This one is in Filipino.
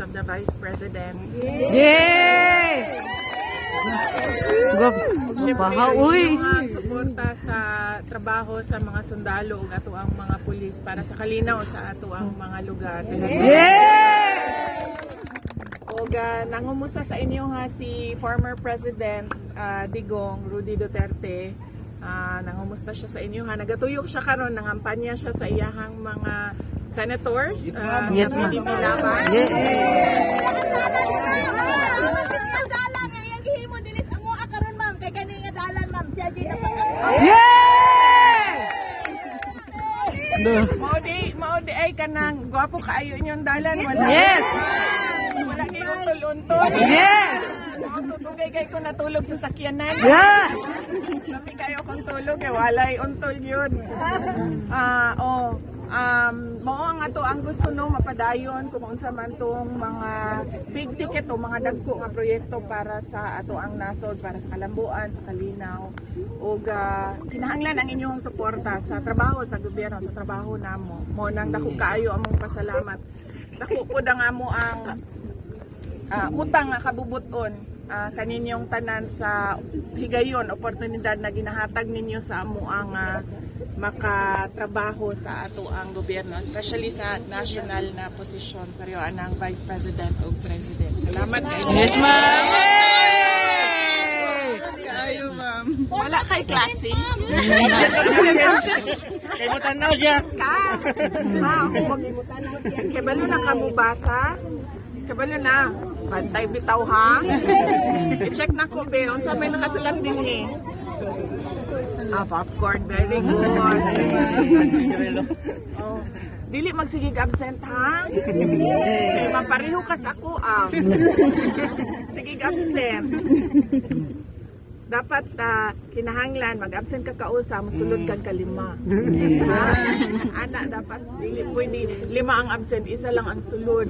of the Vice President. Yay! Uy! Suporta sa trabaho sa mga sundalo ug ato ang mga pulis para sa kalinaw sa ato ang mga lugar. Yay! Og nangumusta sa inyo ha si former President Digong Rudy Duterte. Nangumusta siya sa inyo ha. Nagatuyok siya karon, nangampanya siya sa iyahang mga senators. Yes, sa ma'am. PDP laban. Yes. Maudi ay kanang gwapo kaayo inyong dalan wala. Yes. Wala kayo untol-untol. Yes. Tutugay kayo ko natulog sa sakyanan. Yeah. Kami kayo kung tulog kay walay untol yun. Mao ang ato ang gusto no mapadayon kung unsa man tong mga big ticket o mga dagko nga proyekto para sa ato ang nasod, para sa kalambuan, sa kalinaw. Ug kinahanglan ang inyong suporta sa trabaho sa gobyerno, sa trabaho namo. Mo nang dako kaayo among pasalamat. Dako pud ang amo ang utang nga kabubuton kaninyong tanan sa higayon, oportunidad na ginahatag ninyo sa amo ang makatrabaho sa ato ang gobyerno, especially sa national na posisyon pero anang Vice President o President. Salamat kayo. Yes, ma'am. Kayo, ma'am. Wala kay klase. Kay mo tanaw siya. Kabalo na kamubasa. Kabalo na. Bantay bitaw ha. I-check na ko be. Unsa may nakasulat din ni. Popcorn. Very good. Dili magsigig absent ha. Kaya mapareho ka sa ako Sigig absent. Dapat kinahanglan mag-absent ka kausa, musulod kag kalima. Ana dapat dili pwede 5 ang absent, 1 lang ang sulod.